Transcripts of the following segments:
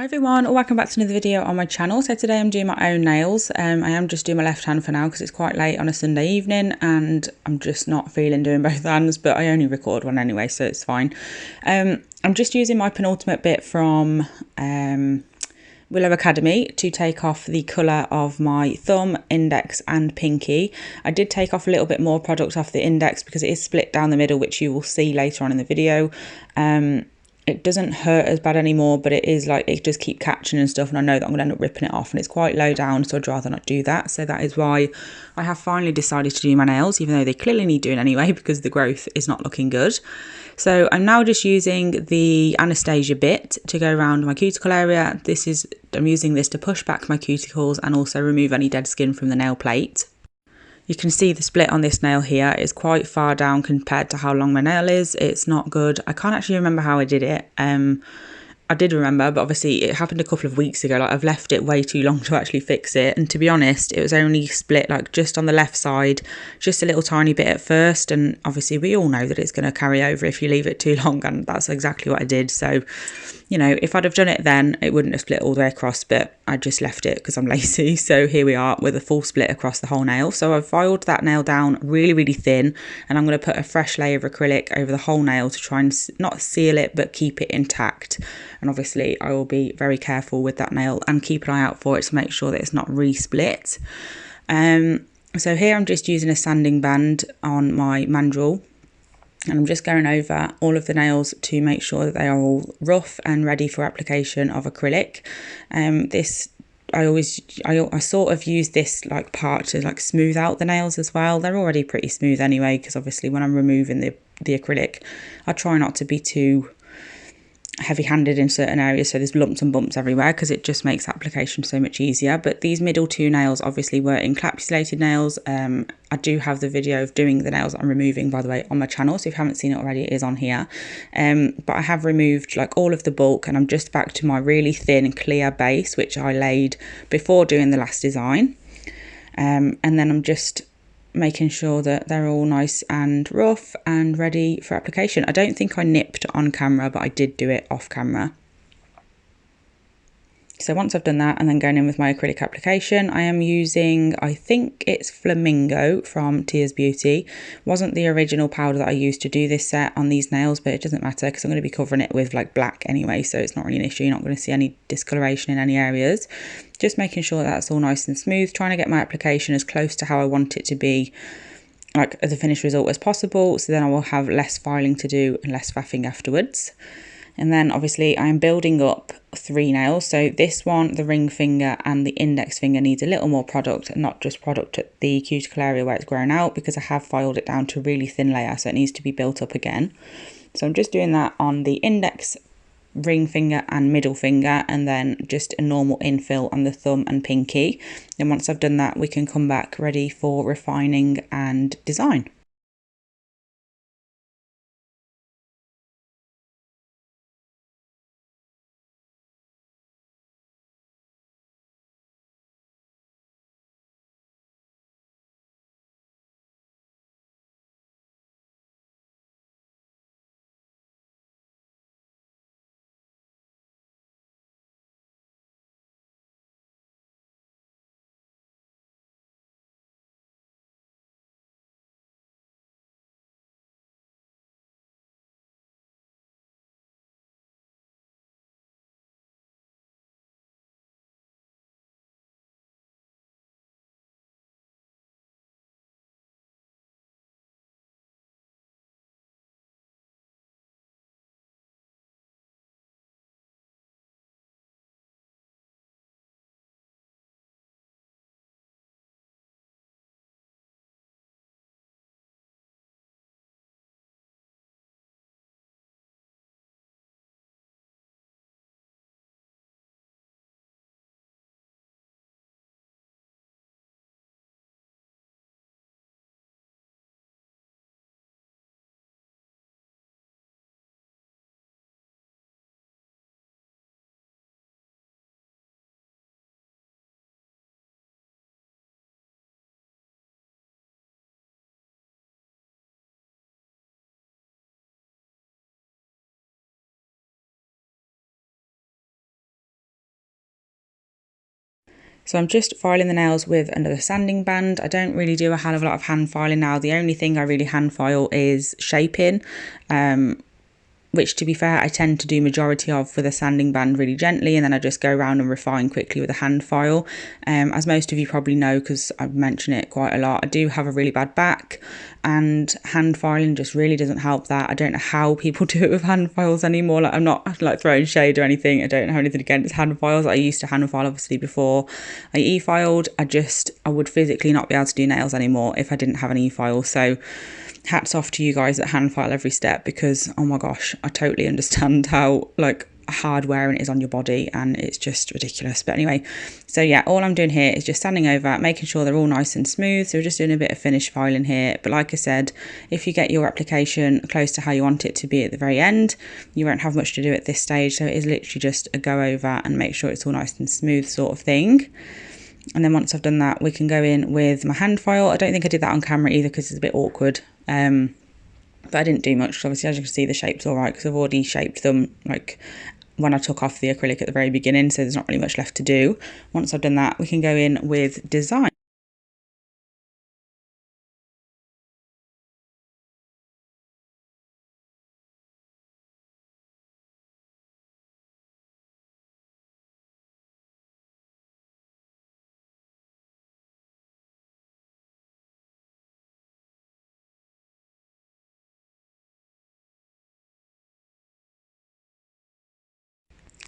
Hi everyone, welcome back to another video on my channel. So today I'm doing my own nails. I am just doing my left hand for now because it's quite late on a Sunday evening and I'm just not feeling doing both hands, but I only record one anyway, so it's fine. I'm just using my penultimate bit from Willow Academy to take off the colour of my thumb, index and pinky. I did take off a little bit more product off the index because it is split down the middle, which you will see later on in the video. It doesn't hurt as bad anymore, but it is like, it does keep catching and stuff, and I know that I'm going to end up ripping it off, and it's quite low down, so I'd rather not do that. So that is why I have finally decided to do my nails, even though they clearly need doing anyway because the growth is not looking good. So I'm now just using the Anastasia bit to go around my cuticle area. I'm using this to push back my cuticles and also remove any dead skin from the nail plate. You can see the split on this nail here is quite far down compared to how long my nail is. It's not good. I can't actually remember how I did it. I did remember, but obviously it happened a couple of weeks ago. Like, I've left it way too long to actually fix it. And to be honest, it was only split like just on the left side, just a little tiny bit at first. And obviously we all know that it's going to carry over if you leave it too long. And that's exactly what I did. So, you know, if I'd have done it then, it wouldn't have split all the way across, but I just left it because I'm lazy. So here we are with a full split across the whole nail. So I've filed that nail down really, really thin, and I'm going to put a fresh layer of acrylic over the whole nail to try and not seal it, but keep it intact. And obviously I will be very careful with that nail and keep an eye out for it to make sure that it's not re-split. So here I'm just using a sanding band on my mandrel, and I'm just going over all of the nails to make sure that they are all rough and ready for application of acrylic. I sort of use this like part to like smooth out the nails as well. They're already pretty smooth anyway, because obviously when I'm removing the acrylic, I try not to be too heavy-handed in certain areas, so there's lumps and bumps everywhere, because it just makes application so much easier. But these middle two nails obviously were encapsulated nails. I do have the video of doing the nails that I'm removing, by the way, on my channel, so if you haven't seen it already, it is on here. But I have removed like all of the bulk, and I'm just back to my really thin clear base, which I laid before doing the last design. And then I'm just making sure that they're all nice and rough and ready for application. I don't think I nipped on camera, but I did do it off camera. So once I've done that and then going in with my acrylic application, I am using, I think it's Flamingo from Tears Beauty. Wasn't the original powder that I used to do this set on these nails, but it doesn't matter because I'm going to be covering it with like black anyway, so it's not really an issue. You're not going to see any discoloration in any areas. Just making sure that's all nice and smooth, trying to get my application as close to how I want it to be, like as a finished result as possible, so then I will have less filing to do and less faffing afterwards. And then obviously I'm building up 3 nails. So this one, the ring finger and the index finger, needs a little more product, and not just product at the cuticle area where it's grown out, because I have filed it down to a really thin layer, so it needs to be built up again. So I'm just doing that on the index, ring finger and middle finger, and then just a normal infill on the thumb and pinky. Then once I've done that, we can come back ready for refining and design. So I'm just filing the nails with another sanding band. I don't really do a hell of a lot of hand filing now. The only thing I really hand file is shaping, which to be fair I tend to do majority of with a sanding band really gently, and then I just go around and refine quickly with a hand file. As most of you probably know, because I mention it quite a lot, I do have a really bad back, and hand filing just really doesn't help that. I don't know how people do it with hand files anymore. Like, I'm not like throwing shade or anything. I don't have anything against hand files. I used to hand file obviously before I e-filed. I would physically not be able to do nails anymore if I didn't have an e-file. So hats off to you guys that hand file every step, because oh my gosh, I totally understand how like hard wearing it is on your body, and it's just ridiculous. But anyway, so yeah, all I'm doing here is just sanding over, making sure they're all nice and smooth. So we're just doing a bit of finish filing here. But like I said, if you get your application close to how you want it to be at the very end, you won't have much to do at this stage. So it is literally just a go over and make sure it's all nice and smooth sort of thing. And then once I've done that, we can go in with my hand file. I don't think I did that on camera either because it's a bit awkward. But I didn't do much. Obviously, as you can see, the shape's all right because I've already shaped them like when I took off the acrylic at the very beginning. So there's not really much left to do. Once I've done that, we can go in with design.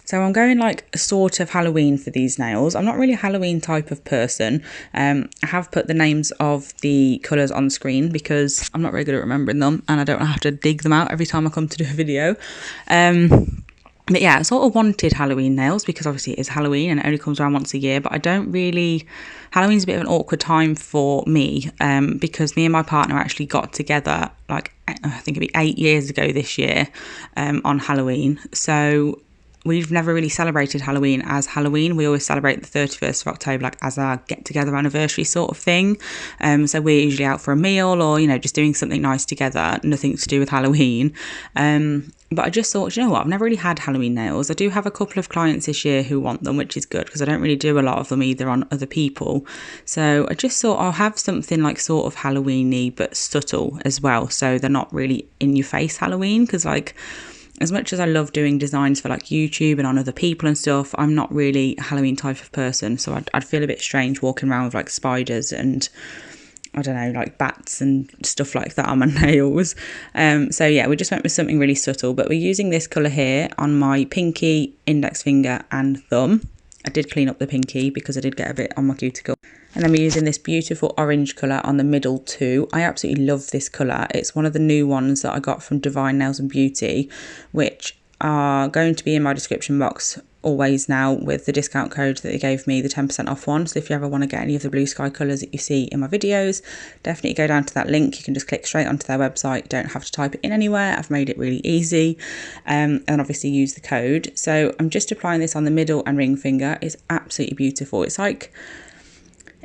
So I'm going like a sort of Halloween for these nails. I'm not really a Halloween type of person. I have put the names of the colours on screen because I'm not very good at remembering them, and I don't have to dig them out every time I come to do a video. But yeah, I sort of wanted Halloween nails because obviously it is Halloween and it only comes around once a year, but I don't really... Halloween's a bit of an awkward time for me because me and my partner actually got together like, I think it'd be 8 years ago this year on Halloween. So we've never really celebrated Halloween as Halloween. We always celebrate the 31st of October, like as our get-together anniversary sort of thing. So we're usually out for a meal or, you know, just doing something nice together, nothing to do with Halloween. But I just thought, you know what, I've never really had Halloween nails. I do have a couple of clients this year who want them, which is good because I don't really do a lot of them either on other people. So I just thought I'll have something like sort of Halloween-y but subtle as well. So they're not really in your face Halloween, because like, as much as I love doing designs for like YouTube and on other people and stuff, I'm not really a Halloween type of person. So I'd feel a bit strange walking around with like spiders and I don't know, like bats and stuff like that on my nails. So yeah, we just went with something really subtle, but we're using this colour here on my pinky, index finger and thumb. I did clean up the pinky because I did get a bit on my cuticle. And then we're using this beautiful orange colour on the middle too. I absolutely love this colour. It's one of the new ones that I got from Divine Nails and Beauty, which are going to be in my description box always now with the discount code that they gave me, the 10% off one. So if you ever want to get any of the blue sky colours that you see in my videos, definitely go down to that link. You can just click straight onto their website. You don't have to type it in anywhere. I've made it really easy. And obviously use the code. So I'm just applying this on the middle and ring finger. It's absolutely beautiful. It's like,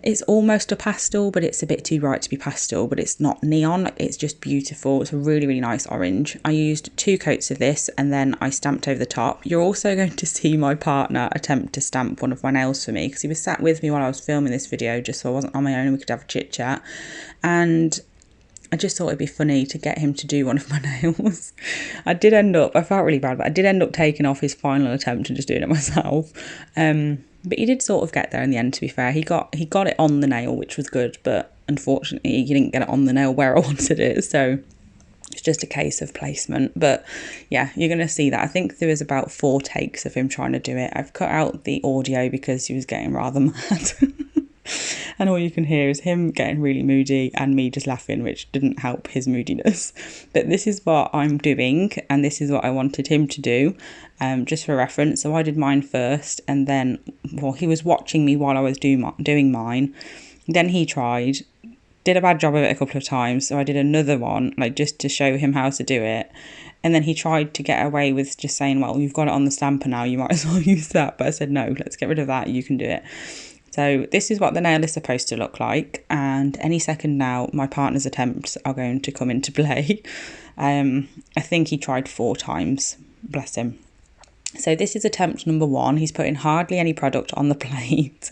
it's almost a pastel, but it's a bit too bright to be pastel, but it's not neon. It's just beautiful. It's a really, really nice orange. I used 2 coats of this and then I stamped over the top. You're also going to see my partner attempt to stamp one of my nails for me because he was sat with me while I was filming this video just so I wasn't on my own and we could have a chit chat. And I just thought it'd be funny to get him to do one of my nails. I felt really bad, but I did end up taking off his final attempt and just doing it myself. But he did sort of get there in the end, to be fair. He got it on the nail, which was good, but unfortunately he didn't get it on the nail where I wanted it, so it's just a case of placement. But yeah, you're going to see that. I think there was about 4 takes of him trying to do it. I've cut out the audio because he was getting rather mad. And all you can hear is him getting really moody and me just laughing, which didn't help his moodiness. But this is what I'm doing and this is what I wanted him to do, just for reference. So I did mine first and then, well, he was watching me while I was doing mine. Then he tried, did a bad job of it a couple of times. So I did another one, like just to show him how to do it. And then he tried to get away with just saying, well, you've got it on the stamper now, you might as well use that. But I said, no, let's get rid of that, you can do it. So this is what the nail is supposed to look like, and any second now my partner's attempts are going to come into play. I think he tried 4 times, bless him. So this is attempt number 1. He's putting hardly any product on the plate.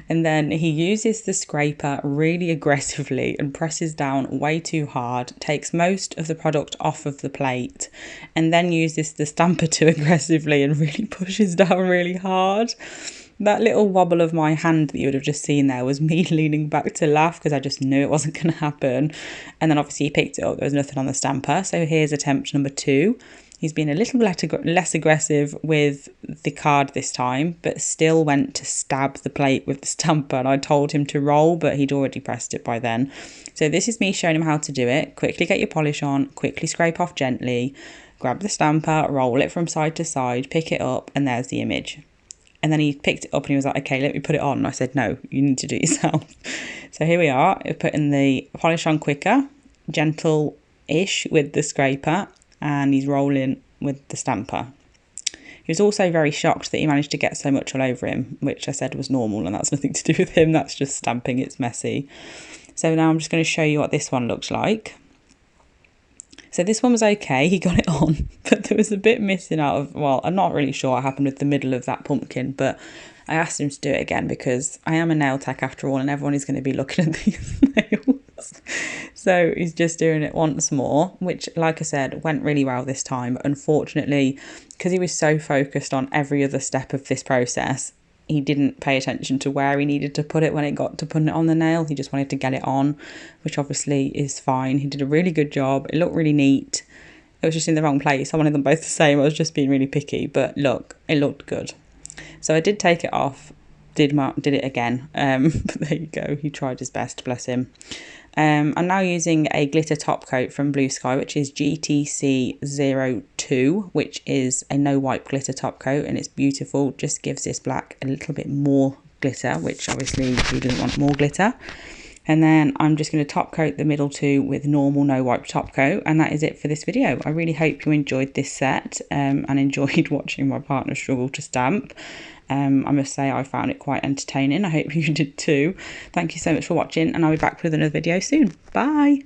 And then he uses the scraper really aggressively and presses down way too hard, takes most of the product off of the plate, and then uses the stamper too aggressively and really pushes down really hard. That little wobble of my hand that you would have just seen there was me leaning back to laugh because I just knew it wasn't going to happen. And then obviously he picked it up, there was nothing on the stamper. So here's attempt number 2. He's been a little less aggressive with the card this time, but still went to stab the plate with the stamper, and I told him to roll, but he'd already pressed it by then. So this is me showing him how to do it. Quickly get your polish on, quickly scrape off gently, grab the stamper, roll it from side to side, pick it up, and there's the image. And then he picked it up and he was like, okay, let me put it on. And I said, no, you need to do it yourself. So here we are, we're putting the polish on quicker, gentle-ish with the scraper, and he's rolling with the stamper. He was also very shocked that he managed to get so much all over him, which I said was normal, and that's nothing to do with him, that's just stamping, it's messy. So now I'm just going to show you what this one looks like. So this one was okay, he got it on, but there was a bit missing out of, well, I'm not really sure what happened with the middle of that pumpkin, but I asked him to do it again because I am a nail tech after all, and everyone is going to be looking at these nails. So he's just doing it once more, which, like I said, went really well this time. Unfortunately, because he was so focused on every other step of this process, he didn't pay attention to where he needed to put it when it got to putting it on the nail. He just wanted to get it on, which obviously is fine. He did a really good job. It looked really neat. It was just in the wrong place. I wanted them both the same. I was just being really picky, but look, it looked good. So I did take it off, did it again, but there you go. He tried his best, bless him. I'm now using a glitter top coat from Blue Sky, which is GTC02, which is a no wipe glitter top coat, and it's beautiful. Just gives this black a little bit more glitter, which obviously who doesn't want more glitter. And then I'm just going to top coat the middle two with normal no wipe top coat, and that is it for this video. I really hope you enjoyed this set and enjoyed watching my partner struggle to stamp. I must say I found it quite entertaining. I hope you did too. Thank you so much for watching, and I'll be back with another video soon. Bye!